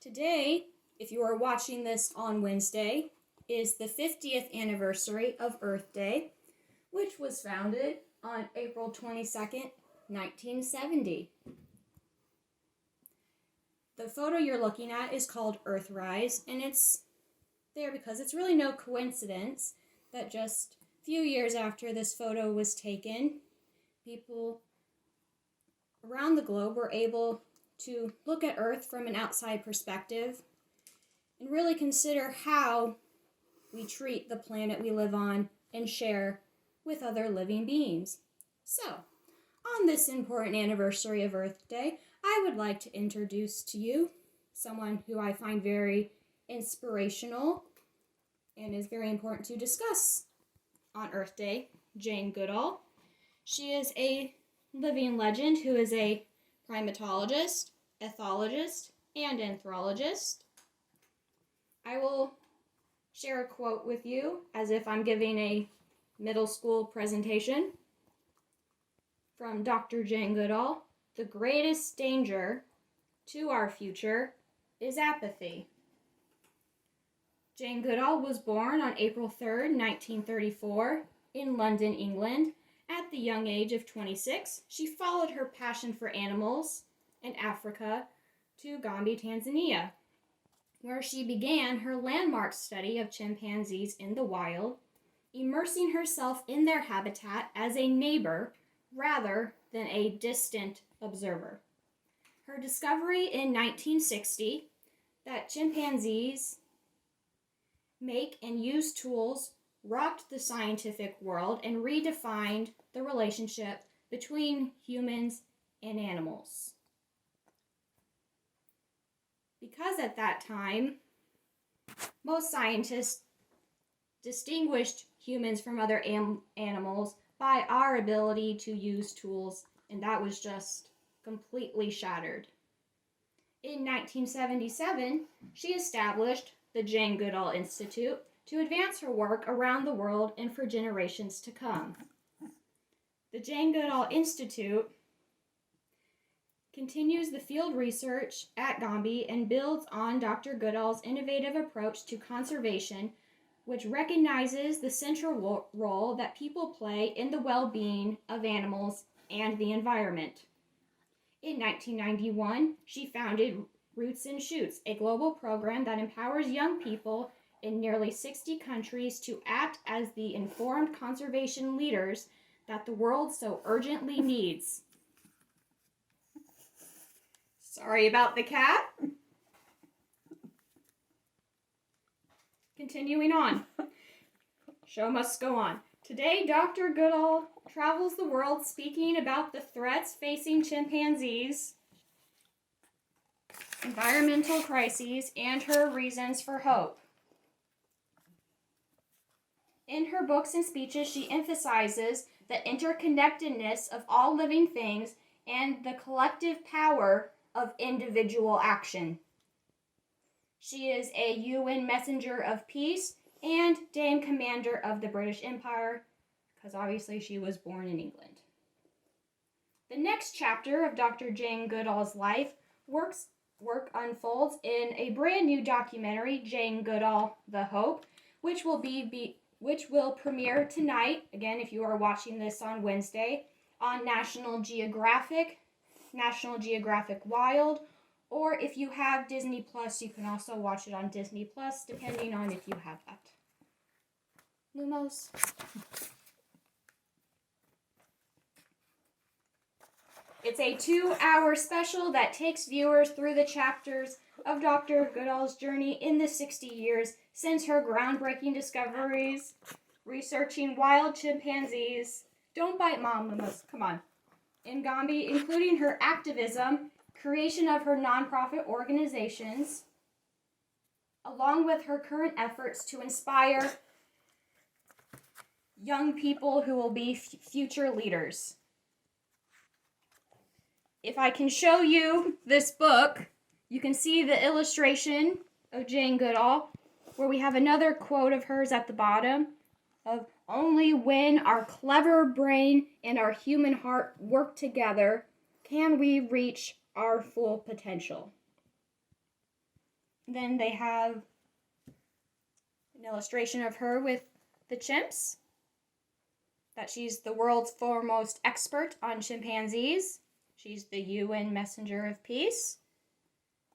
Today, if you are watching this on Wednesday, is the 50th anniversary of Earth Day, which was founded on April 22nd, 1970. The photo you're looking at is called Earthrise, and it's there because it's really no coincidence that just a few years after this photo was taken, people around the globe were able to look at Earth from an outside perspective and really consider how we treat the planet we live on and share with other living beings. So, on this important anniversary of Earth Day, I would like to introduce to you someone who I find very inspirational and is very important to discuss on Earth Day, Jane Goodall. She is a living legend who is a primatologist, ethologist, and anthrologist. I will share a quote with you as if I'm giving a middle school presentation from Dr. Jane Goodall. The greatest danger to our future is apathy. Jane Goodall was born on April 3rd, 1934, in London, England. At the young age of 26, she followed her passion for animals in Africa to Gombe, Tanzania, where she began her landmark study of chimpanzees in the wild, immersing herself in their habitat as a neighbor rather than a distant observer. Her discovery in 1960 that chimpanzees make and use tools rocked the scientific world and redefined the relationship between humans and animals. Because at that time, most scientists distinguished humans from other animals by our ability to use tools, and that was just completely shattered. In 1977, she established the Jane Goodall Institute to advance her work around the world and for generations to come. The Jane Goodall Institute continues the field research at Gombe and builds on Dr. Goodall's innovative approach to conservation, which recognizes the central role that people play in the well-being of animals and the environment. In 1991, she founded Roots and Shoots, a global program that empowers young people in nearly 60 countries to act as the informed conservation leaders that the world so urgently needs. Sorry about the cat. Continuing on. Show must go on. Today, Dr. Goodall travels the world speaking about the threats facing chimpanzees, environmental crises, and her reasons for hope. In her books and speeches, she emphasizes the interconnectedness of all living things and the collective power of individual action. She is a UN Messenger of Peace and Dame Commander of the British Empire, because obviously she was born in England. The next chapter of Dr. Jane Goodall's life work unfolds in a brand new documentary, Jane Goodall, The Hope, which will premiere tonight, again if you are watching this on Wednesday, on National Geographic Wild, or if you have Disney Plus, you can also watch it on Disney Plus, depending on if you have that. Lumos. It's a 2-hour special that takes viewers through the chapters of Dr. Goodall's journey in the 60 years since her groundbreaking discoveries, researching wild chimpanzees. Don't bite Mom, Lumos, come on. In Gombe, including her activism, creation of her nonprofit organizations, along with her current efforts to inspire young people who will be future leaders. If I can show you this book, you can see the illustration of Jane Goodall, where we have another quote of hers at the bottom of only when our clever brain and our human heart work together can we reach our full potential. Then they have an illustration of her with the chimps, that she's the world's foremost expert on chimpanzees. She's the UN messenger of peace.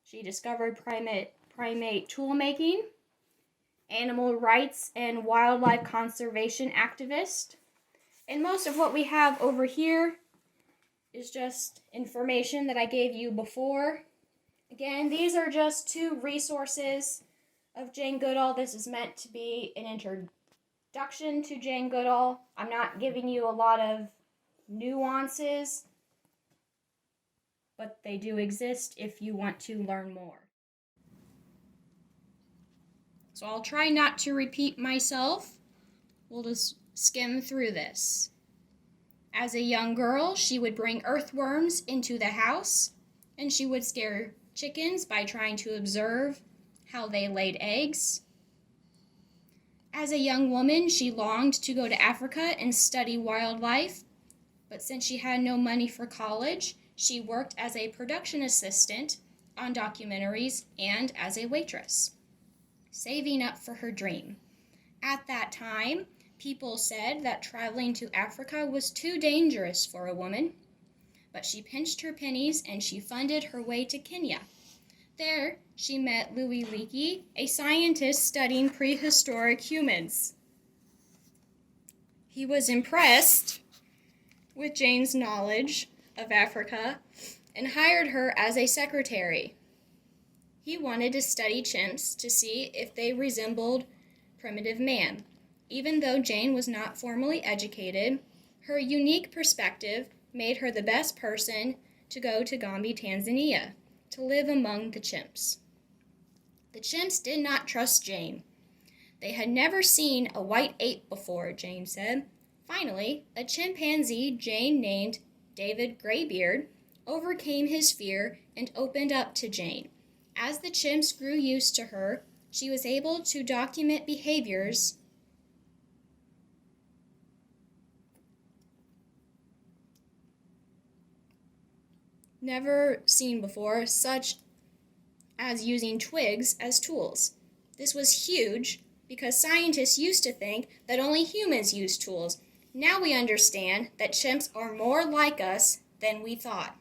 She discovered primate tool making, animal rights and wildlife conservation activist. And most of what we have over here is just information that I gave you before. Again, these are just 2 resources of Jane Goodall. This is meant to be an introduction to Jane Goodall. I'm not giving you a lot of nuances, but they do exist if you want to learn more. So I'll try not to repeat myself. We'll just skim through this. As a young girl, she would bring earthworms into the house, and she would scare chickens by trying to observe how they laid eggs. As a young woman, she longed to go to Africa and study wildlife, but since she had no money for college, she worked as a production assistant on documentaries and as a waitress, saving up for her dream. At that time, people said that traveling to Africa was too dangerous for a woman, but she pinched her pennies and she funded her way to Kenya. There, she met Louis Leakey, a scientist studying prehistoric humans. He was impressed with Jane's knowledge of Africa and hired her as a secretary. He wanted to study chimps to see if they resembled primitive man. Even though Jane was not formally educated, her unique perspective made her the best person to go to Gombe, Tanzania, to live among the chimps. The chimps did not trust Jane. They had never seen a white ape before, Jane said. Finally, a chimpanzee Jane named David Graybeard overcame his fear and opened up to Jane. As the chimps grew used to her, she was able to document behaviors never seen before, such as using twigs as tools. This was huge because scientists used to think that only humans use tools. Now we understand that chimps are more like us than we thought.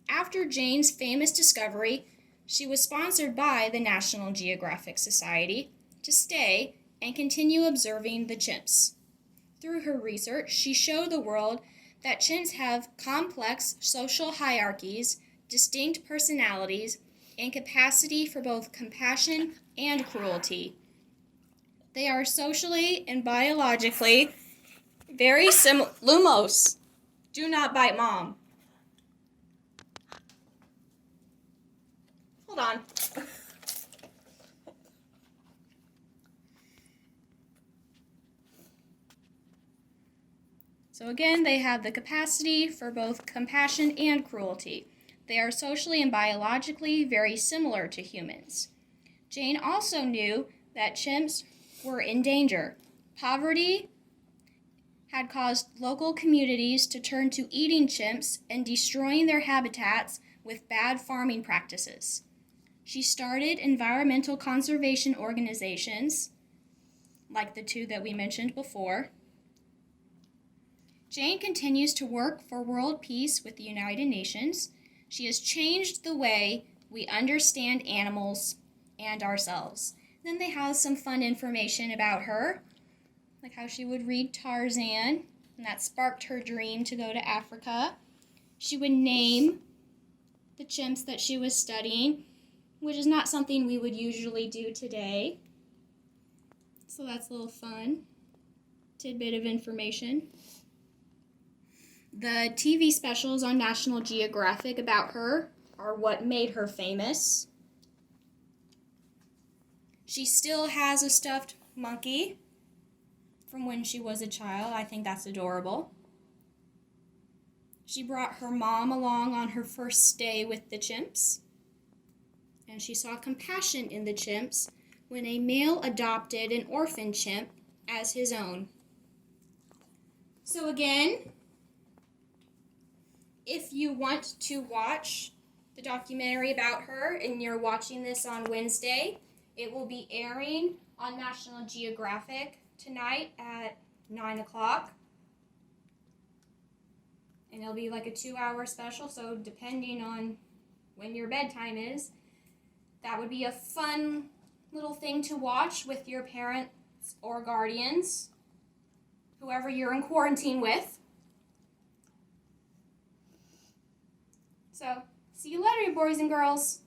After Jane's famous discovery, she was sponsored by the National Geographic Society to stay and continue observing the chimps. Through her research, she showed the world that chimps have complex social hierarchies, distinct personalities, and capacity for both compassion and cruelty. They are socially and biologically very similar. Lumos, do not bite mom. Hold on. So again, they have the capacity for both compassion and cruelty. They are socially and biologically very similar to humans. Jane also knew that chimps were in danger. Poverty had caused local communities to turn to eating chimps and destroying their habitats with bad farming practices. She started environmental conservation organizations, like the 2 that we mentioned before. Jane continues to work for world peace with the United Nations. She has changed the way we understand animals and ourselves. Then they have some fun information about her, like how she would read Tarzan, and that sparked her dream to go to Africa. She would name the chimps that she was studying, which is not something we would usually do today. So that's a little fun tidbit of information. The TV specials on National Geographic about her are what made her famous. She still has a stuffed monkey from when she was a child. I think that's adorable. She brought her mom along on her first stay with the chimps, and she saw compassion in the chimps when a male adopted an orphan chimp as his own. So again, if you want to watch the documentary about her and you're watching this on Wednesday, it will be airing on National Geographic tonight at 9 o'clock. And it'll be like a 2-hour special, so depending on when your bedtime is, that would be a fun little thing to watch with your parents or guardians, whoever you're in quarantine with. So, see you later, boys and girls.